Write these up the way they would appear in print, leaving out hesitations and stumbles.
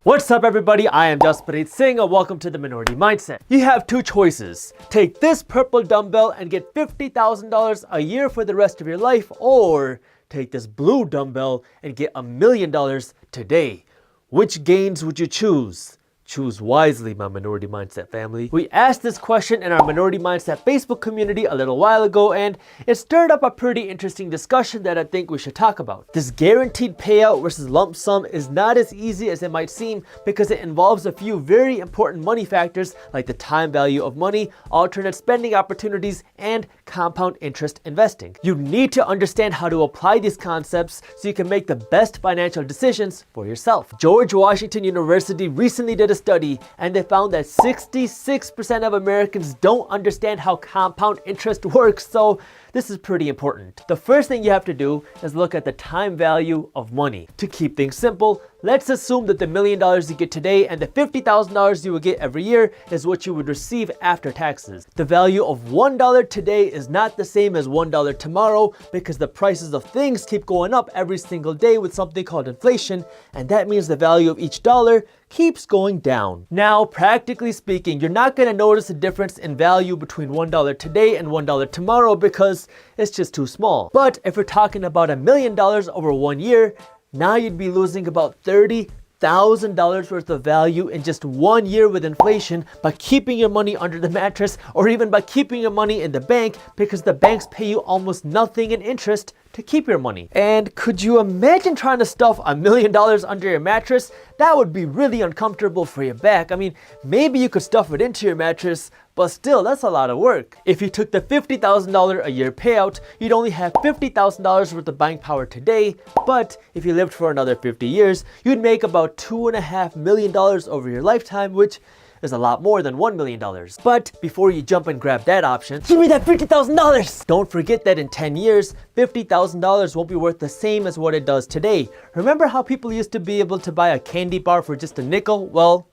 What's up everybody, I am Jasprit Singh and welcome to the Minority Mindset. You have two choices. Take this purple dumbbell and get $50,000 a year for the rest of your life, or take this blue dumbbell and get $1 million today. Which gains would you choose? Choose wisely, my Minority Mindset family. We asked this question in our Minority Mindset Facebook community a little while ago, and it stirred up a pretty interesting discussion that I think we should talk about. This guaranteed payout versus lump sum is not as easy as it might seem because it involves a few very important money factors like the time value of money, alternate spending opportunities, and compound interest investing. You need to understand how to apply these concepts so you can make the best financial decisions for yourself. George Washington University recently did a study and they found that 66% of Americans don't understand how compound interest works, so this is pretty important. The first thing you have to do is look at the time value of money. To keep things simple, let's assume that the $1 million you get today and the $50,000 you will get every year is what you would receive after taxes. The value of $1 today is not the same as $1 tomorrow because the prices of things keep going up every single day with something called inflation, and that means the value of each dollar keeps going down. Now, practically speaking, you're not going to notice a difference in value between $1 today and $1 tomorrow because it's just too small. But if we're talking about $1 million over 1 year, now you'd be losing about $30,000 worth of value in just 1 year with inflation by keeping your money under the mattress or even by keeping your money in the bank because the banks pay you almost nothing in interest to keep your money. And could you imagine trying to stuff $1 million under your mattress? That would be really uncomfortable for your back. I mean, maybe you could stuff it into your mattress, but still, that's a lot of work. If you took the $50,000 a year payout, you'd only have $50,000 worth of buying power today, but if you lived for another 50 years, you'd make about $2.5 million over your lifetime, which is a lot more than $1 million. But before you jump and grab that option, give me that $50,000! Don't forget that in 10 years, $50,000 won't be worth the same as what it does today. Remember how people used to be able to buy a candy bar for just a nickel? Well,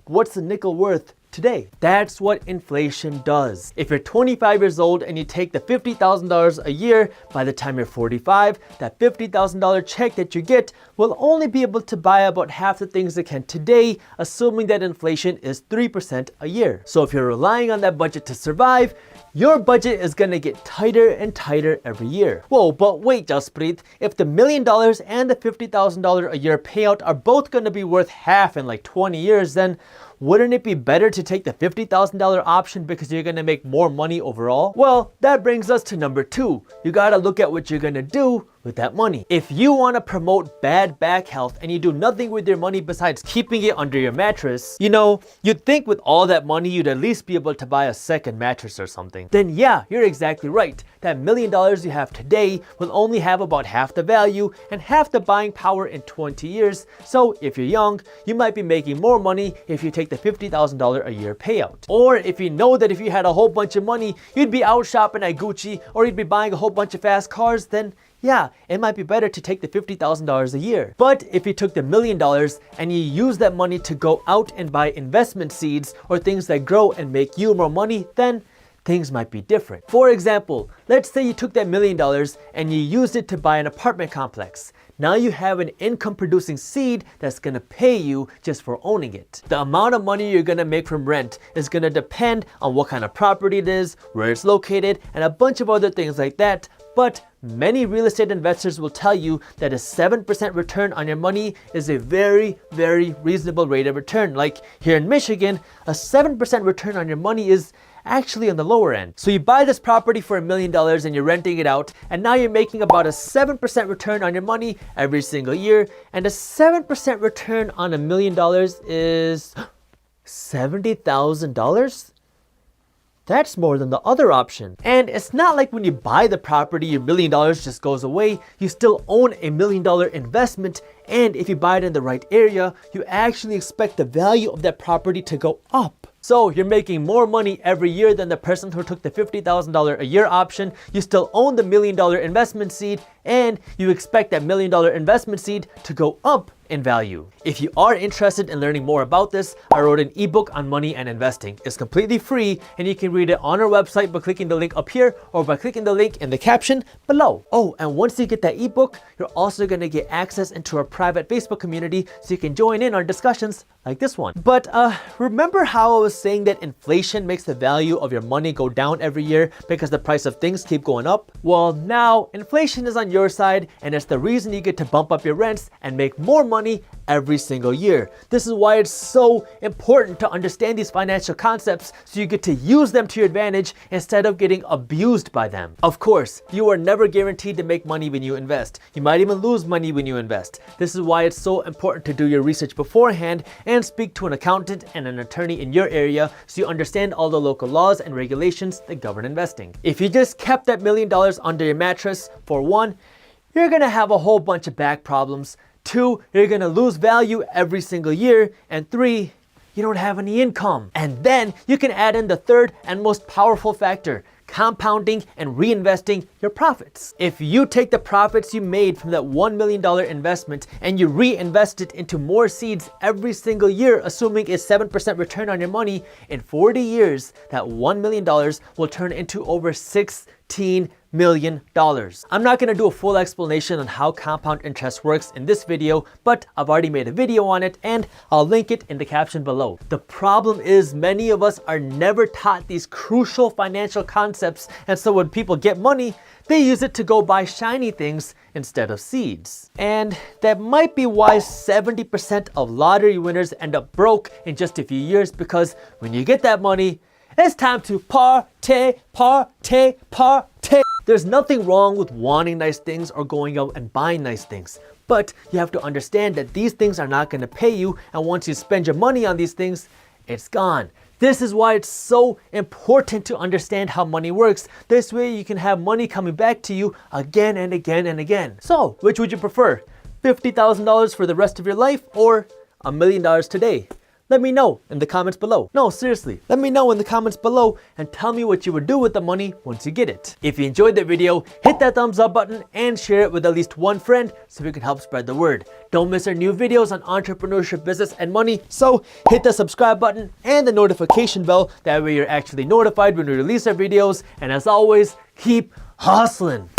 what's a nickel worth today? That's what inflation does. If you're 25 years old and you take the $50,000 a year, by the time you're 45, that $50,000 check that you get will only be able to buy about half the things it can today, assuming that inflation is 3% a year. So if you're relying on that budget to survive, your budget is gonna get tighter and tighter every year. Whoa, but wait, Jasprit, if the $1 million and the $50,000 a year payout are both gonna be worth half in like 20 years, then wouldn't it be better to take the $50,000 option because you're gonna make more money overall? Well, that brings us to number 2. You gotta look at what you're gonna do with that money. If you want to promote bad back health and you do nothing with your money besides keeping it under your mattress, you know, you'd think with all that money you'd at least be able to buy a second mattress or something. Then yeah, you're exactly right. That $1 million you have today will only have about half the value and half the buying power in 20 years. So if you're young, you might be making more money if you take the $50,000 a year payout. Or if you know that if you had a whole bunch of money, you'd be out shopping at Gucci or you'd be buying a whole bunch of fast cars, then yeah, it might be better to take the $50,000 a year. But if you took the $1 million and you use that money to go out and buy investment seeds or things that grow and make you more money, then things might be different. For example, let's say you took that $1 million and you used it to buy an apartment complex. Now you have an income producing seed that's gonna pay you just for owning it. The amount of money you're gonna make from rent is gonna depend on what kind of property it is, where it's located, and a bunch of other things like that. But many real estate investors will tell you that a 7% return on your money is a very, very reasonable rate of return. Like here in Michigan, a 7% return on your money is actually on the lower end. So you buy this property for $1 million and you're renting it out, and now you're making about a 7% return on your money every single year, and a 7% return on $1 million is $70,000? That's more than the other option. And it's not like when you buy the property, your $1 million just goes away. You still own a $1 million investment, and if you buy it in the right area, you actually expect the value of that property to go up. So you're making more money every year than the person who took the $50,000 a year option. You still own the $1 million investment seed, and you expect that $1 million investment seed to go up in value. If you are interested in learning more about this, I wrote an ebook on money and investing. It's completely free and you can read it on our website by clicking the link up here or by clicking the link in the caption below. Oh, and once you get that ebook, you're also going to get access into our private Facebook community so you can join in on discussions like this one. But remember how I was saying that inflation makes the value of your money go down every year because the price of things keep going up? Well, now inflation is on your side, and it's the reason you get to bump up your rents and make more money every single year. This is why it's so important to understand these financial concepts so you get to use them to your advantage instead of getting abused by them. Of course, you are never guaranteed to make money when you invest. You might even lose money when you invest. This is why it's so important to do your research beforehand and speak to an accountant and an attorney in your area so you understand all the local laws and regulations that govern investing. If you just kept that $1 million under your mattress, for one, you're gonna have a whole bunch of back problems. Two, you're gonna lose value every single year. And three, you don't have any income. And then you can add in the third and most powerful factor: compounding and reinvesting your profits. If you take the profits you made from that $1 million investment and you reinvest it into more seeds every single year, assuming a 7% return on your money, in 40 years, that $1 million will turn into over $16 million. I'm not gonna do a full explanation on how compound interest works in this video, but I've already made a video on it and I'll link it in the caption below. The problem is many of us are never taught these crucial financial concepts, and so when people get money, they use it to go buy shiny things instead of seeds. And that might be why 70% of lottery winners end up broke in just a few years, because when you get that money, it's time to party, party, party. There's nothing wrong with wanting nice things or going out and buying nice things, but you have to understand that these things are not going to pay you, and once you spend your money on these things, it's gone. This is why it's so important to understand how money works. This way you can have money coming back to you again and again and again. So, which would you prefer? $50,000 for the rest of your life or $1 million today? Let me know in the comments below. No, seriously, let me know in the comments below and tell me what you would do with the money once you get it. If you enjoyed the video, hit that thumbs up button and share it with at least one friend so we can help spread the word. Don't miss our new videos on entrepreneurship, business, and money, so hit the subscribe button and the notification bell. That way you're actually notified when we release our videos. And as always, keep hustling.